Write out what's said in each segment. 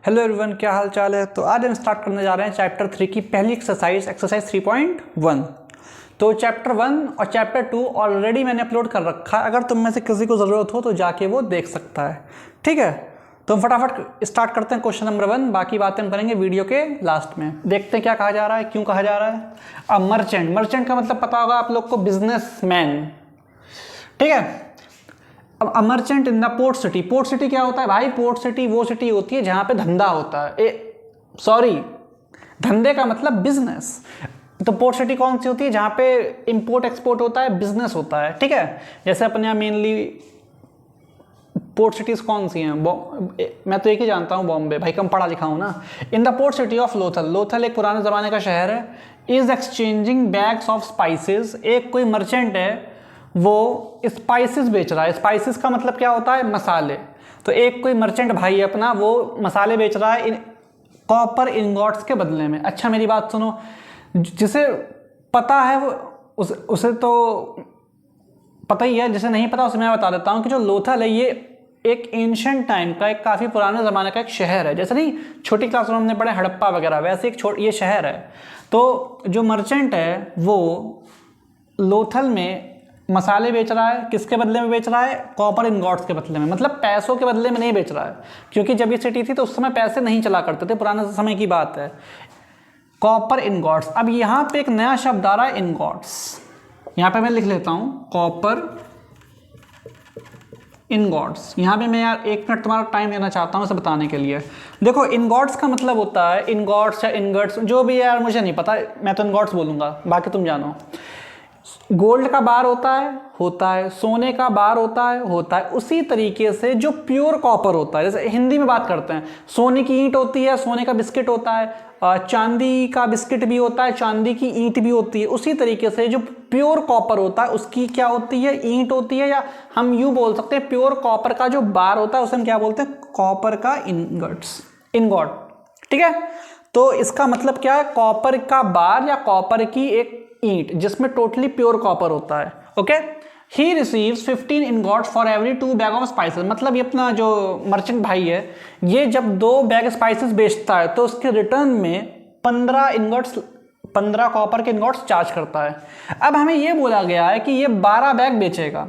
Hello everyone, क्या हाल चाल है। तो आज हम स्टार्ट करने जा रहे हैं चैप्टर 3 की पहली एक्सरसाइज 3.1। तो चैप्टर 1 और चैप्टर 2 ऑलरेडी मैंने अपलोड कर रखा है। अगर तुम में से किसी को ज़रूरत हो तो जाके वो देख सकता है। ठीक है, तो हम फटाफट स्टार्ट करते हैं क्वेश्चन नंबर 1। बाकी बातें हम करेंगे वीडियो के लास्ट में। देखते हैं क्या कहा जा रहा है, क्यों कहा जा रहा है। अब मर्चेंट का मतलब पता होगा आप लोग को, बिजनेसमैन। ठीक है, अब merchant in the port city. Port city क्या होता है भाई? पोर्ट सिटी वो सिटी होती है जहां पे धंधा होता है। धंधे का मतलब बिजनेस। तो पोर्ट सिटी कौन सी होती है? जहां पे इंपोर्ट एक्सपोर्ट होता है, बिजनेस होता है। ठीक है, जैसे अपने यहाँ मेनली पोर्ट सिटीज कौन सी हैं? मैं तो एक ही जानता हूँ, बॉम्बे। भाई कम पढ़ा लिखा हूँ ना। In the port city of Lothal. Lothal एक पुराने जमाने का शहर है। Is exchanging bags of spices. एक कोई मर्चेंट है, वो स्पाइसेस बेच रहा है। स्पाइसेस का मतलब क्या होता है? मसाले। तो एक कोई मर्चेंट भाई अपना, वो मसाले बेच रहा है कॉपर इनगॉट्स के बदले में। अच्छा मेरी बात सुनो, जिसे पता है वो उसे तो पता ही है, जिसे नहीं पता उसे मैं बता देता हूँ कि जो लोथल है ये एक एंशिएंट टाइम का, एक काफ़ी पुराने ज़माने का एक शहर है। जैसे नहीं छोटी क्लास में हमने पढ़े हड़प्पा वगैरह, वैसे ये शहर है। तो जो मर्चेंट है वो लोथल में मसाले बेच रहा है। किसके बदले में बेच रहा है? कॉपर इनगॉट्स के बदले में। मतलब पैसों के बदले में नहीं बेच रहा है, क्योंकि जब ये सिटी थी तो उस समय पैसे नहीं चला करते थे, पुराने समय की बात है। Copper ingots. अब यहाँ पे एक नया शब्द आ रहा है, इनगॉट्स। यहाँ पे मैं लिख लेता हूँ कॉपर इनगॉट्स। यहाँ पे मैं यार 1 मिनट तुम्हारा टाइम लेना चाहता हूँ इसे बताने के लिए। देखो, इनगॉट्स का मतलब होता है, इनगॉट्स या इनगट्स जो भी है यार, मुझे नहीं पता, मैं तो इनगॉट्स बोलूँगा, बाकी तुम जानो। गोल्ड का बार होता है, सोने का बार होता है। उसी तरीके से जो प्योर कॉपर होता है, जैसे हिंदी में बात करते हैं, सोने की ईंट होती है, सोने का बिस्किट होता है, चांदी का बिस्किट भी होता है, चांदी की ईंट भी होती है। उसी तरीके से जो प्योर कॉपर होता है उसकी क्या होती है? ईंट होती है। या हम यूं बोल सकते हैं, प्योर कॉपर का जो बार होता है उसे हम क्या बोलते हैं? कॉपर का इनगॉट। ठीक है, तो इसका मतलब क्या है? कॉपर का बार या कॉपर की एक ईंट जिसमें टोटली प्योर कॉपर होता है। Okay, he receives 15 ingots for every 2 bag of spices. मतलब ये अपना जो मर्चेंट भाई है, ये जब 2 बैग स्पाइसेस बेचता है तो उसके रिटर्न में 15 कॉपर के इनगॉट्स चार्ज करता है। अब हमें ये बोला गया है कि ये 12 बैग बेचेगा।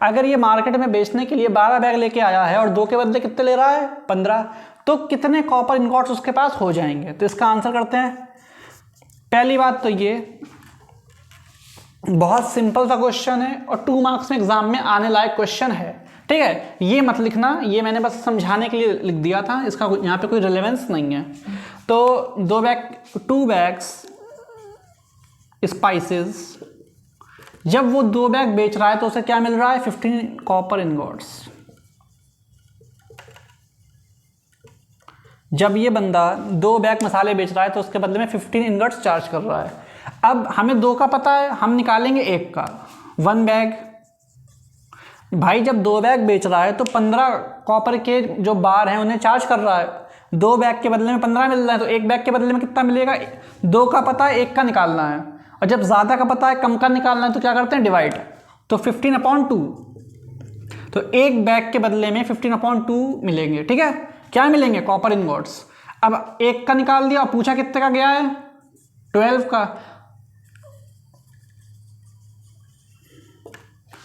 अगर ये मार्केट में बेचने के लिए 12 बैग लेके आया है और 2 के बदले कितने ले रहा है? 15, तो कितने कॉपर इनगॉट्स उसके पास हो जाएंगे? तो इसका आंसर करते हैं। पहली बात तो ये बहुत सिंपल सा क्वेश्चन है और 2 मार्क्स में एग्जाम में आने लायक क्वेश्चन है। ठीक है, ये मत लिखना, ये मैंने बस समझाने के लिए लिख दिया था, इसका यहाँ पे कोई रिलेवेंस नहीं है। तो 2 बैग्स स्पाइसेस, जब वो 2 बैग बेच रहा है तो उसे क्या मिल रहा है? 15 कॉपर इनगॉट्स। जब ये बंदा 2 बैग मसाले बेच रहा है तो उसके बदले में 15 इनगॉट्स चार्ज कर रहा है। अब हमें 2 का पता है, हम निकालेंगे 1 का। 1 बैग भाई जब 2 बैग बेच रहा है तो 15 कॉपर के जो बार हैं उन्हें चार्ज कर रहा है। 2 बैग के बदले में 15 मिल रहा है, तो 1 बैग के बदले में कितना मिलेगा? 2 का पता है, 1 का निकालना है। और जब ज़्यादा का पता है, कम का निकालना है, तो क्या करते हैं? डिवाइड। तो 15/2, तो 1 बैग के बदले में 15/2 मिलेंगे। ठीक है, क्या मिलेंगे? Copper ingots. अब 1 का निकाल दिया और पूछा कितने का गया है? 12 का।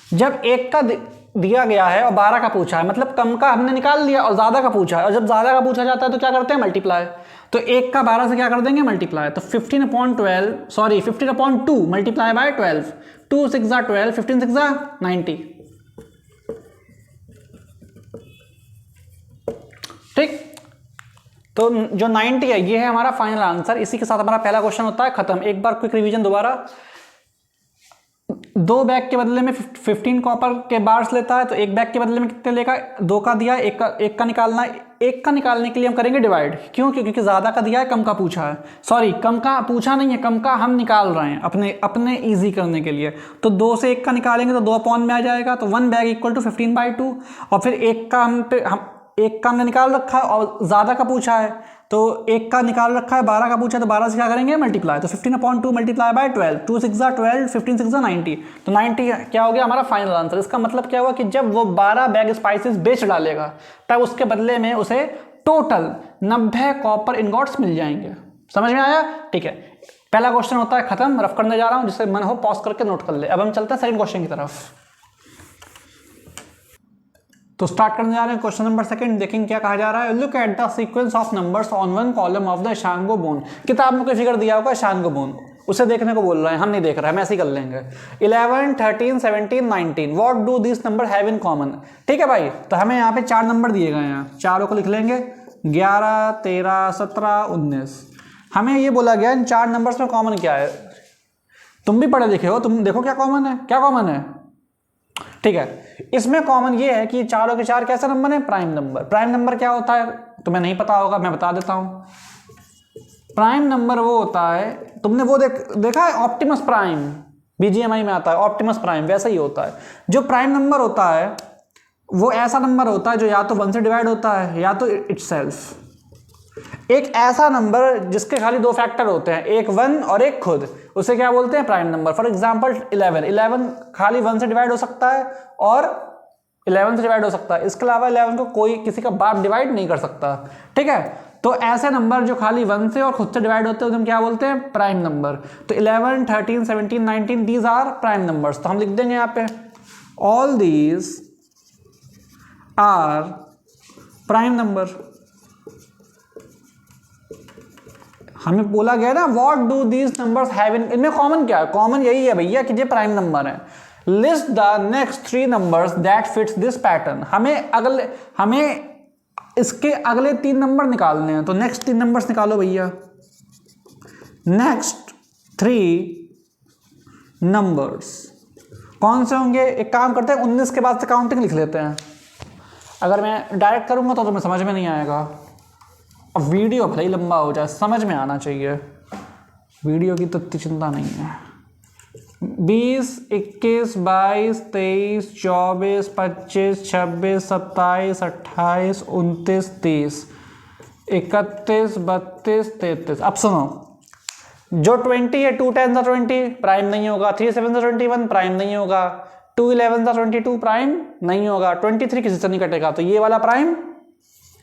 जब 1 का दिया गया है और 12 का पूछा है, मतलब कम का हमने निकाल लिया और ज्यादा का पूछा है। और जब ज्यादा का पूछा जाता है तो क्या करते हैं? मल्टीप्लाई। तो 1 का 12 से क्या कर देंगे? मल्टीप्लाई। तो 15/2 मल्टीप्लाई बाय 12। 2 6 12, 15 6 90। ठीक, तो जो 90 है ये है हमारा फाइनल आंसर। इसी के साथ हमारा पहला क्वेश्चन होता है खत्म। एक बार क्विक रिवीजन दोबारा। 2 बैग के बदले में 15 कॉपर के बार्स लेता है, तो 1 बैग के बदले में कितने लेगा? 2 का दिया, 1 का निकालना है। 1 का निकालने के लिए हम करेंगे डिवाइड। क्यों? क्योंकि ज़्यादा का दिया है, कम का पूछा है। सॉरी, कम का पूछा नहीं है, कम का हम निकाल रहे हैं अपने ईजी करने के लिए। तो 2 से 1 का निकालेंगे तो 2 अपॉन में आ जाएगा। तो 1 बैग इक्वल टू 15/2। और फिर 1 का हमने निकाल रखा है और ज़्यादा का पूछा है, तो 1 का निकाल रखा है, 12 का पूछा है, तो 12 से क्या करेंगे? मल्टीप्लाई। तो 15/2 मल्टीप्लाई बाय 12। 2 6 12, 15 6 90। तो 90 क्या हो गया हमारा फाइनल आंसर। इसका मतलब क्या हुआ कि जब वो 12 बैग स्पाइसेस बेच डालेगा तब उसके बदले में उसे टोटल 90 कॉपर इनगॉट्स मिल जाएंगे। समझ में आया? ठीक है, पहला क्वेश्चन होता है खत्म, रफ करने जा रहा हूं, जिससे मन हो पॉज करके नोट कर ले। अब हम चलते हैं सेकंड क्वेश्चन की तरफ। तो स्टार्ट करने जा रहे हैं क्वेश्चन नंबर सेकंड। देखेंगे क्या कहा जा रहा है। Look at the sequence of numbers on one column of the Ishango bone. किताब में कोई फिगर दिया होगा इशांगो बोन, उसे देखने को बोल रहे हैं, हम नहीं देख रहे हैं, हम ऐसे ही कर लेंगे। 11, 13, 17, 19 what do this number have in common. ठीक है भाई, तो हमें यहाँ पे 4 नंबर दिए गए हैं, चारों को लिख लेंगे। 11, 13, 17, 19। हमें ये बोला गया इन 4 नंबर्स में कॉमन क्या है। तुम भी पढ़े लिखे हो, तुम देखो क्या कॉमन है, क्या कॉमन है। ठीक है, इसमें कॉमन ये है कि चारों के 4 कैसा नंबर है, प्राइम नंबर। प्राइम नंबर क्या होता है तुम्हें नहीं पता होगा, मैं बता देता हूं। प्राइम नंबर वो होता है, तुमने वो देखा है ऑप्टिमस प्राइम, बीजीएमआई में आता है ऑप्टिमस प्राइम, वैसा ही होता है। जो प्राइम नंबर होता है वो ऐसा नंबर होता है जो या तो 1 से डिवाइड होता है या तो इटसेल्फ। एक ऐसा नंबर जिसके खाली 2 फैक्टर होते हैं, एक 1 और एक खुद, उसे क्या बोलते हैं, प्राइम नंबर। फॉर एग्जांपल 11 खाली 1 से डिवाइड हो सकता है और 11 से डिवाइड हो सकता है, इसके अलावा 11 को कोई किसी का बाप डिवाइड नहीं कर सकता। ठीक है, तो ऐसे नंबर जो खाली 1 से और खुद से डिवाइड होते हैं हम क्या बोलते हैं, प्राइम नंबर। तो 11, 13, 17, 19 दीज आर प्राइम नंबर्स। तो हम लिख देंगे यहाँ पे all these are prime number. हमें बोला गया ना what do these numbers have in, इनमें कॉमन क्या है, कॉमन यही है भैया कि ये प्राइम नंबर है। List the next 3 numbers that fits this pattern. हमें इसके अगले 3 नंबर निकालने हैं, तो नेक्स्ट 3 नंबर्स निकालो भैया। नेक्स्ट 3 नंबर्स कौन से होंगे, एक काम करते हैं 19 के बाद से काउंटिंग लिख लेते हैं। अगर मैं डायरेक्ट करूंगा तो तुम्हें समझ में नहीं आएगा। अब वीडियो भले ही लंबा हो जाए, समझ में आना चाहिए, वीडियो की तो इतनी चिंता नहीं है। 20, 21, 22, 23, 24, 25, 26, 27, 28, 29, 30, 31, 32, 33। अब सुनो, जो 20 है 2 10 20 प्राइम नहीं होगा, 3 7 21 प्राइम नहीं होगा, 2 11 22 प्राइम नहीं होगा, 23 किसी से नहीं कटेगा, तो ये वाला प्राइम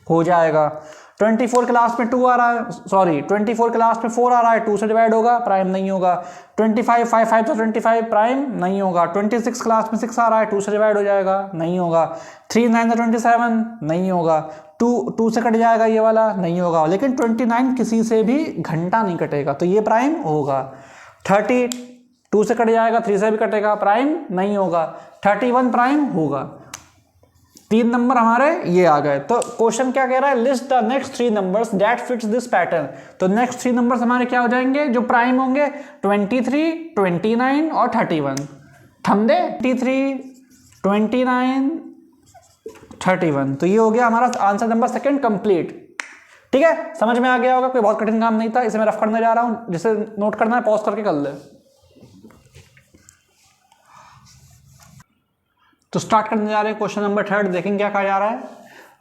हो जाएगा। 24 के लास्ट में 2 आ रहा है, सॉरी 24 के लास्ट में 4 आ रहा है, 2 से डिवाइड होगा, प्राइम नहीं होगा। 25 5 5 तो 25 प्राइम नहीं होगा। 26 के लास्ट में 6 आ रहा है, 2 से डिवाइड हो जाएगा, नहीं होगा। 3 9 तो 27 नहीं होगा। 2 से कट जाएगा, ये वाला नहीं होगा। लेकिन 29 किसी से भी घंटा नहीं कटेगा, तो ये प्राइम होगा। 30 2 से कट जाएगा, 3 से भी कटेगा, प्राइम नहीं होगा। 31 प्राइम होगा। 3 नंबर हमारे ये आ गए। तो क्वेश्चन क्या कह रहा है, list the next 3 numbers that fits this pattern. तो नेक्स्ट 3 नंबर्स हमारे क्या हो जाएंगे जो प्राइम होंगे, 23, 29 और 31। थम दे 23, 29, 31। तो ये हो गया हमारा आंसर नंबर सेकंड कंप्लीट। ठीक है, समझ में आ गया होगा, कोई बहुत कठिन काम नहीं था। इसे मैं रफ करने जा रहा हूं, जिसे नोट करना है पॉज करके कर ले। तो स्टार्ट करने जा रहे हैं क्वेश्चन नंबर 3। देखेंगे क्या कहा जा रहा है।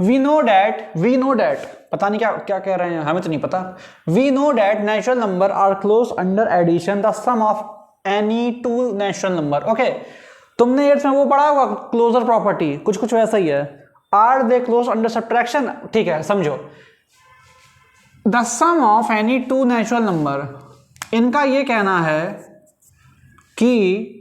वी नो डैट पता नहीं क्या क्या कह रहे हैं, हमें तो नहीं पता। We know that natural number are close under addition the sum of any 2 natural number. Okay, तुमने एट्थ में वो पढ़ा होगा क्लोजर प्रॉपर्टी, कुछ वैसा ही है। Are they close under subtraction. ठीक है, समझो, the sum of any 2 natural number, इनका ये कहना है कि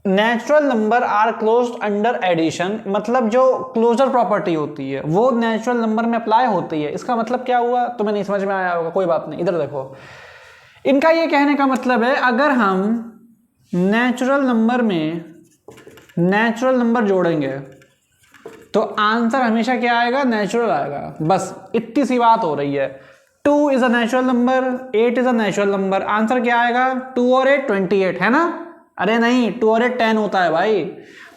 natural number are close under addition, मतलब जो क्लोजर प्रॉपर्टी होती है वो नेचुरल नंबर में अप्लाई होती है। इसका मतलब क्या हुआ, तुम्हें नहीं समझ में आया होगा, कोई बात नहीं। इधर देखो, इनका ये कहने का मतलब है अगर हम नेचुरल नंबर में नेचुरल नंबर जोड़ेंगे तो आंसर हमेशा क्या आएगा, नेचुरल आएगा। बस इतनी सी बात हो रही है। 2 is a natural number, 8 is a natural number, answer क्या आएगा, 2 और 8 28 है ना। अरे नहीं, 2 और 8 10 होता है भाई।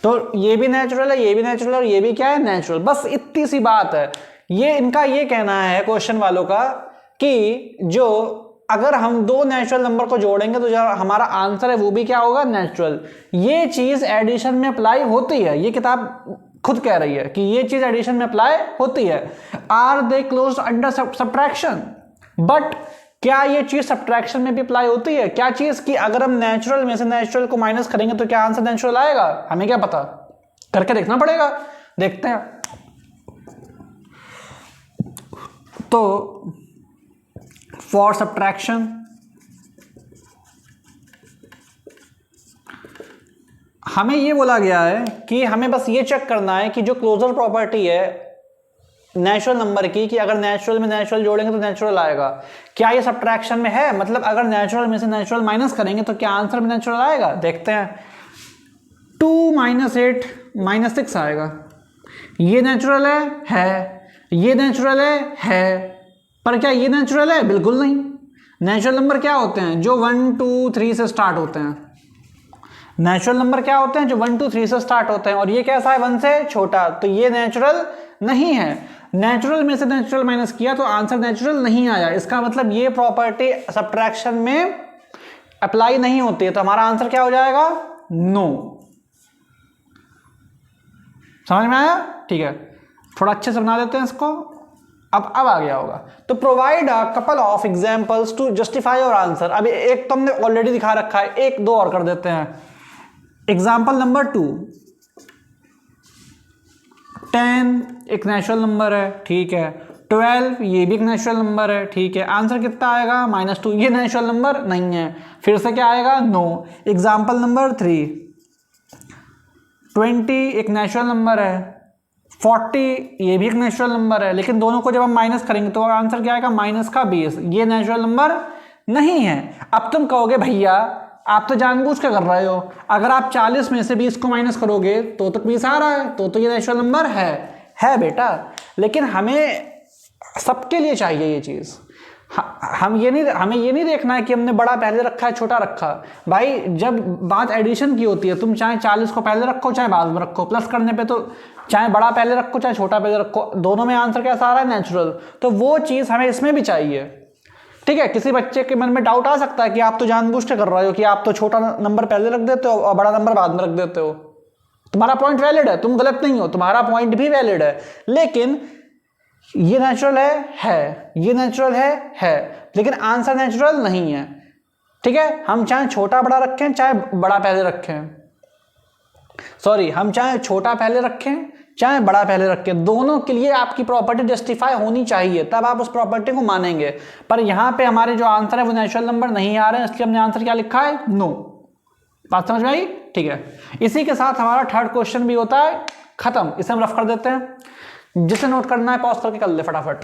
तो ये भी नेचुरल है, ये भी नेचुरल है और ये भी क्या है, नेचुरल। बस इतनी सी बात है। ये इनका ये कहना है क्वेश्चन वालों का कि जो अगर हम 2 नेचुरल नंबर को जोड़ेंगे तो जो हमारा आंसर है वो भी क्या होगा, नेचुरल। ये चीज एडिशन में अप्लाई होती है, ये किताब खुद कह रही है कि ये चीज एडिशन में अप्लाई होती है। Are they close under subtraction, but क्या ये चीज सब्ट्रैक्शन में भी अप्लाई होती है? क्या चीज कि अगर हम नेचुरल में से नेचुरल को माइनस करेंगे तो क्या आंसर नेचुरल आएगा? हमें क्या पता, करके देखना पड़ेगा। देखते हैं। तो फॉर सब्ट्रैक्शन हमें ये बोला गया है कि हमें बस ये चेक करना है कि जो क्लोजर प्रॉपर्टी है नेचुरल नंबर की, कि अगर नेचुरल में नेचुरल जोड़ेंगे तो नेचुरल आएगा, क्या ये सब्ट्रैक्शन में है? मतलब अगर नेचुरल में से नेचुरल माइनस करेंगे तो क्या आंसर में नेचुरल आएगा? देखते हैं। 2 - 8 - 6 आएगा। ये नेचुरल है, ये नेचुरल है, पर क्या ये नेचुरल है? बिल्कुल नहीं। नेचुरल नंबर क्या होते हैं? जो 1 2 3 से स्टार्ट होते हैं। नेचुरल नंबर क्या होते हैं? जो 1 2 3 से स्टार्ट होते हैं। और ये कैसा है? 1 से छोटा, तो ये नेचुरल नहीं है। नेचुरल में से नेचुरल माइनस किया तो आंसर नेचुरल नहीं आया। इसका मतलब ये प्रॉपर्टी सब्ट्रैक्शन में अप्लाई नहीं होती है, तो हमारा आंसर क्या हो जाएगा? नो। समझ में आया? ठीक है, थोड़ा अच्छे से बना देते हैं इसको। अब आ गया होगा। तो provide a couple of examples to justify your answer. अभी एक तो हमने ऑलरेडी दिखा रखा है, एक दो और कर देते हैं। एग्जाम्पल नंबर 2, 10 एक नेचुरल नंबर है, ठीक है। 12 ये भी एक नेचुरल नंबर है, ठीक है। आंसर कितना आएगा? -2। ये नेचुरल नंबर नहीं है, फिर से क्या आएगा? नो। एग्जाम्पल नंबर 3, 20 एक नेचुरल नंबर है, 40 ये भी एक नेचुरल नंबर है, लेकिन दोनों को जब हम माइनस करेंगे तो आंसर क्या आएगा? -20। ये नेचुरल नंबर नहीं है। अब तुम कहोगे भैया आप तो जानबूझ के कर रहे हो, अगर आप 40 में से 20 को माइनस करोगे तो 20 आ रहा है, तो ये नेचुरल नंबर है बेटा। लेकिन हमें सबके लिए चाहिए ये चीज़। हमें ये नहीं देखना है कि हमने बड़ा पहले रखा है छोटा रखा। भाई जब बात एडिशन की होती है, तुम चाहे 40 को पहले रखो चाहे बाद में रखो, प्लस करने पे तो चाहे बड़ा पहले रखो चाहे छोटा पहले रखो, दोनों में आंसर कैसा आ रहा है? नेचुरल। तो वो चीज़ हमें इसमें भी चाहिए, ठीक है। किसी बच्चे के मन में डाउट आ सकता है कि आप तो जानबूझ के कर रहे हो, कि आप तो छोटा नंबर पहले रख देते हो और बड़ा नंबर बाद में रख देते हो। तुम्हारा पॉइंट वैलिड है, तुम गलत नहीं हो, तुम्हारा पॉइंट भी वैलिड है, लेकिन ये नेचुरल है, ये नेचुरल है, लेकिन आंसर नेचुरल नहीं है, ठीक है। हम चाहे छोटा बड़ा रखें चाहे बड़ा पहले रखें, सॉरी, हम चाहे छोटा पहले रखें चाहे बड़ा पहले रखें, दोनों के लिए आपकी प्रॉपर्टी जस्टिफाई होनी चाहिए, तब आप उस प्रॉपर्टी को मानेंगे। पर यहां पे हमारे जो आंसर है वो नेचुरल नंबर नहीं आ रहे हैं, इसलिए हमने आंसर क्या लिखा है? नो। बात समझ में आई? ठीक है। इसी के साथ हमारा थर्ड क्वेश्चन भी होता है खत्म। इसे हम रफ कर देते हैं, जिसे नोट करना है पॉज करके कर ले फटाफट।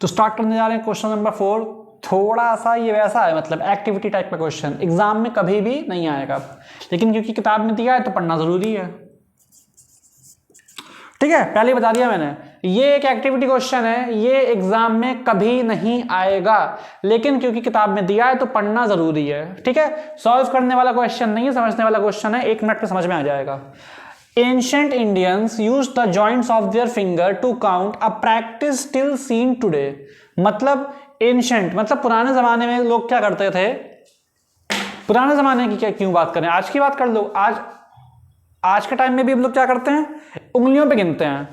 तो स्टार्ट करने जा रहे हैं क्वेश्चन नंबर 4। थोड़ा सा ये वैसा है, मतलब एक्टिविटी टाइप का क्वेश्चन, एग्जाम में कभी भी नहीं आएगा, लेकिन क्योंकि किताब में दिया है तो पढ़ना जरूरी है, ठीक है। पहले बता दिया मैंने, ये एक एक्टिविटी क्वेश्चन है, ये एग्जाम में कभी नहीं आएगा, लेकिन क्योंकि किताब में दिया है तो पढ़ना जरूरी है, ठीक है। सॉल्व करने वाला क्वेश्चन नहीं है, समझने वाला क्वेश्चन है, 1 मिनट में समझ में आ जाएगा। Ancient Indians used the joints of their finger to count, a practice still seen today। मतलब एंशंट मतलब पुराने जमाने में लोग क्या करते थे? पुराने जमाने की क्या क्यों बात करें, आज की बात कर लो। आज के टाइम में भी हम लोग क्या करते हैं? उंगलियों पे गिनते हैं,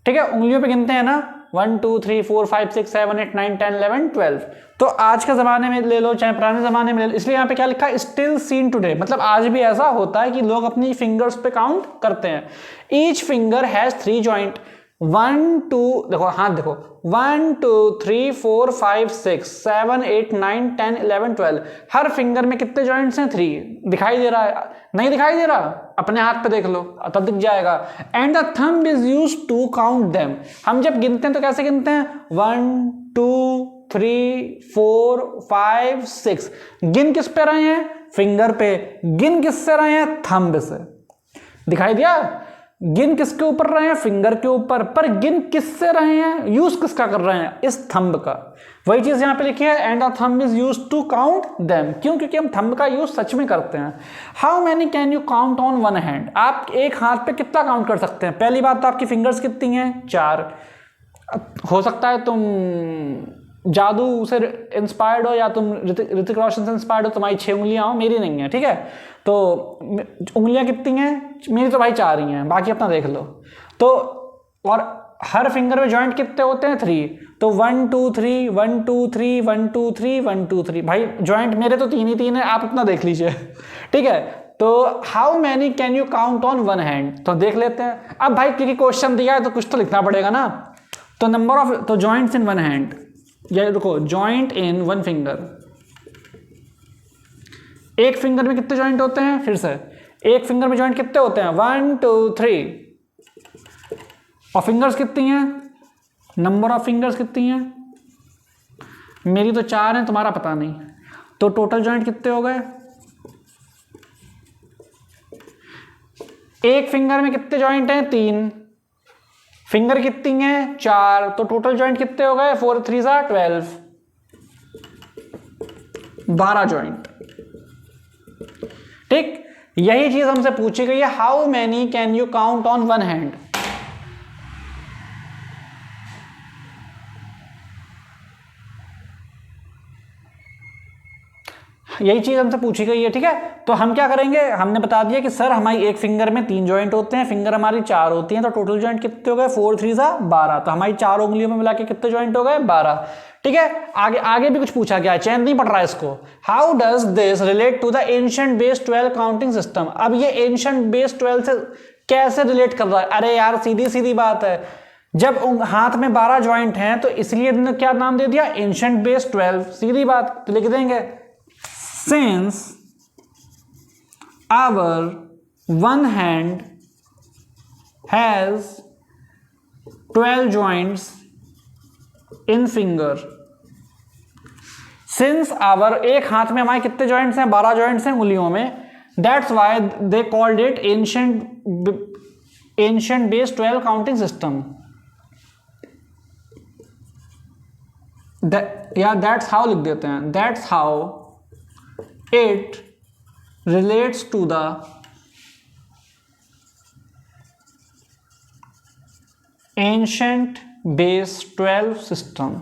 ठीक है। उंगलियों पे गिनते हैं ना, 1 2 3 4 5 6 7 8 9 10 11 12। तो आज के जमाने में ले लो चाहे पुराने जमाने में ले लो, इसलिए यहाँ पे क्या लिखा है? स्टिल सीन टुडे, मतलब आज भी ऐसा होता है कि लोग अपनी फिंगर्स पे काउंट करते हैं। ईच फिंगर हैज 3 जॉइंट, 1 2 देखो, हाथ देखो, 1 2 3 4 5 6 7 8 9 10 11 12। हर फिंगर में कितने जॉइंट्स हैं? 3। दिखाई दे रहा है? नहीं दिखाई दे रहा? अपने हाथ पे देख लो तब दिख जाएगा। And the thumb is used to count them. हम जब गिनते हैं तो कैसे गिनते हैं? 1 2 3 4 5 6। गिन किस पे रहे हैं? फिंगर पे। गिन किससे रहे हैं? थंब से। दिखाई दिया? गिन किसके ऊपर रहे हैं? फिंगर के ऊपर। पर गिन किससे रहे हैं? यूज किसका कर रहे हैं? इस थंब का। वही चीज यहां पे लिखी है, and the thumb is used to count them. क्यों? क्योंकि हम थंब का यूज सच में करते हैं। How many can you count on one hand? आप एक हाथ पे कितना काउंट कर सकते हैं? पहली बात तो आपकी फिंगर्स कितनी हैं? 4। हो सकता है तुम जादू से इंस्पायर्ड हो या तुम ऋतिक रोशन से इंस्पायर्ड हो, तुम्हारी 6 उंगलियां हो, मेरी नहीं है, ठीक है। तो उंगलियां कितनी हैं? मेरी तो भाई 4 ही हैं, बाकी अपना देख लो। तो और हर फिंगर में जॉइंट कितने होते हैं? 3। तो 1 2 3 1 2 3 1 2 3 1 2 3। भाई जॉइंट मेरे तो 3 ही 3 है, आप अपना देख लीजिए, ठीक है। तो how many can you count on one hand, तो देख लेते हैं। अब भाई क्योंकि क्वेश्चन दिया है तो कुछ तो लिखना पड़ेगा ना। तो नंबर ऑफ, तो जॉइंट्स इन वन हैंड, या रुको, जॉइंट इन वन फिंगर, एक फिंगर में कितने जॉइंट होते हैं, फिर से एक फिंगर में जॉइंट कितने होते हैं, 1 2 3, और फिंगर्स कितनी हैं, नंबर ऑफ फिंगर्स कितनी हैं, मेरी तो 4 हैं, तुम्हारा पता नहीं। तो टोटल जॉइंट कितने हो गए, एक फिंगर में कितने जॉइंट हैं, 3, फिंगर कितनी हैं, 4, तो टोटल जॉइंट कितने हो गए, 4 3 12, 12 जॉइंट। ठीक, यही चीज हमसे पूछी गई है, how many can you count on one hand. यही चीज हमसे पूछी गई है, ठीक है। तो हम क्या करेंगे, हमने बता दिया कि सर हमारी एक फिंगर में 3 जॉइंट होते हैं, फिंगर हमारी 4 होती हैं, तो टोटल जॉइंट कितने हो गए, 4 3 12, तो हमारी 4 उंगलियों में मिला के कितने जॉइंट हो गए, 12। ठीक है, आगे आगे भी कुछ पूछा गया है, चैन नहीं पड़ रहा है इसको। How does this relate to the ancient base 12 counting system. अब ये एंशिएंट बेस 12 से कैसे रिलेट कर रहा है, अरे यार सीधी सीधी बात है, जब हाथ में 12 जॉइंट हैं तो इसलिए इन्होंने क्या नाम दे दिया, एंशिएंट बेस 12, सीधी बात। तो लिख देंगे since our one hand has 12 joints in finger, since our, एक हाथ में हमारे कितने जॉइंट्स हैं, 12 जॉइंट्स हैं उंगलियों में, that's why they called it ancient base 12 counting system। that's how लिख देते हैं, that's how it relates to the ancient base 12 system।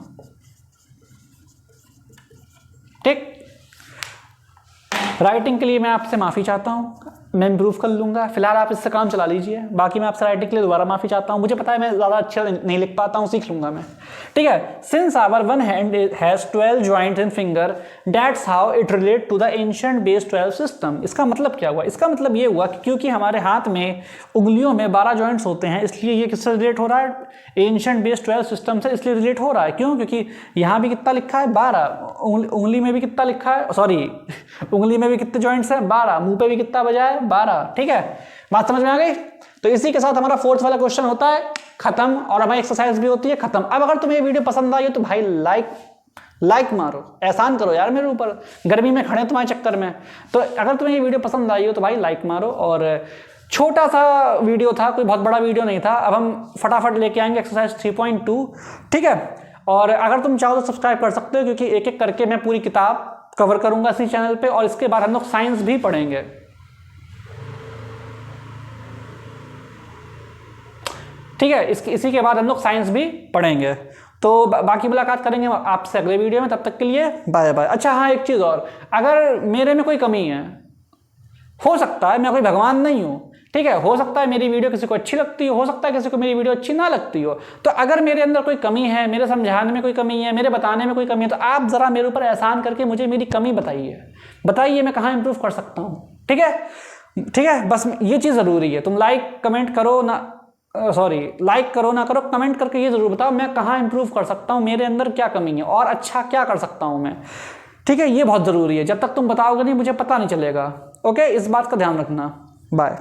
ठीक, राइटिंग के लिए मैं आपसे माफ़ी चाहता हूँ, मैं इंप्रूव कर लूँगा, फिलहाल आप इससे काम चला लीजिए। बाकी मैं आपसे राइटिंग के लिए दोबारा माफ़ी चाहता हूँ, मुझे पता है मैं ज़्यादा अच्छा नहीं लिख पाता हूँ, सीख लूँगा मैं। ठीक है, since our one hand has 12 joints in finger, that's how it relate to the ancient base 12 system. इसका मतलब क्या हुआ, इसका मतलब ये हुआ कि क्योंकि हमारे हाथ में उंगलियों में 12 जॉइंट्स होते हैं, इसलिए ये किससे रिलेट हो रहा है, एंशिएंट बेस 12 सिस्टम से इसलिए रिलेट हो रहा है। क्यों, क्योंकि यहाँ भी कितना लिखा है, 12, उंगली में भी कितना लिखा है, सॉरी उंगली में भी कितने जॉइंट्स हैं, 12, मुंह पे भी कितना बजा है, 12। ठीक है, बात समझ में आ गई। तो इसी के साथ हमारा 4th वाला क्वेश्चन होता है खत्म, और हमारी एक्सरसाइज भी होती है खत्म। अब अगर तुम्हें ये वीडियो पसंद आई हो तो भाई लाइक मारो, एहसान करो यार मेरे ऊपर, गर्मी में खड़े तुम्हारे चक्कर में। तो अगर तुम्हें ये वीडियो पसंद आई हो तो भाई लाइक मारो। और छोटा सा वीडियो था, कोई बहुत बड़ा वीडियो नहीं था। अब हम फटाफट लेके आएंगे एक्सरसाइज 3.2। ठीक है, और अगर तुम चाहो तो सब्सक्राइब कर सकते हो, क्योंकि एक एक करके मैं पूरी किताब कवर करूंगा इसी चैनल पे, और इसके बाद हम लोग साइंस भी पढ़ेंगे। ठीक है, इसी के बाद हम लोग साइंस भी पढ़ेंगे। तो बाकी मुलाकात करेंगे आपसे अगले वीडियो में, तब तक के लिए बाय बाय। अच्छा हाँ, एक चीज़ और, अगर मेरे में कोई कमी है, हो सकता है मैं कोई भगवान नहीं हूँ, ठीक है, हो सकता है मेरी वीडियो किसी को अच्छी लगती हो सकता है किसी को मेरी वीडियो अच्छी ना लगती हो, तो अगर मेरे अंदर कोई कमी है, मेरे समझाने में कोई कमी है, मेरे बताने में कोई कमी है, तो आप ज़रा मेरे ऊपर एहसान करके मुझे मेरी कमी बताइए मैं कहाँ इंप्रूव कर सकता हूँ। ठीक है, बस ये चीज़ ज़रूरी है। तुम लाइक कमेंट करो ना, लाइक करो ना करो, कमेंट करके ये ज़रूर बताओ मैं कहाँ इंप्रूव कर सकता हूँ, मेरे अंदर क्या कमी है और अच्छा क्या कर सकता हूँ मैं। ठीक है, ये बहुत ज़रूरी है, जब तक तुम बताओगे नहीं मुझे पता नहीं चलेगा। ओके, इस बात का ध्यान रखना। बाय।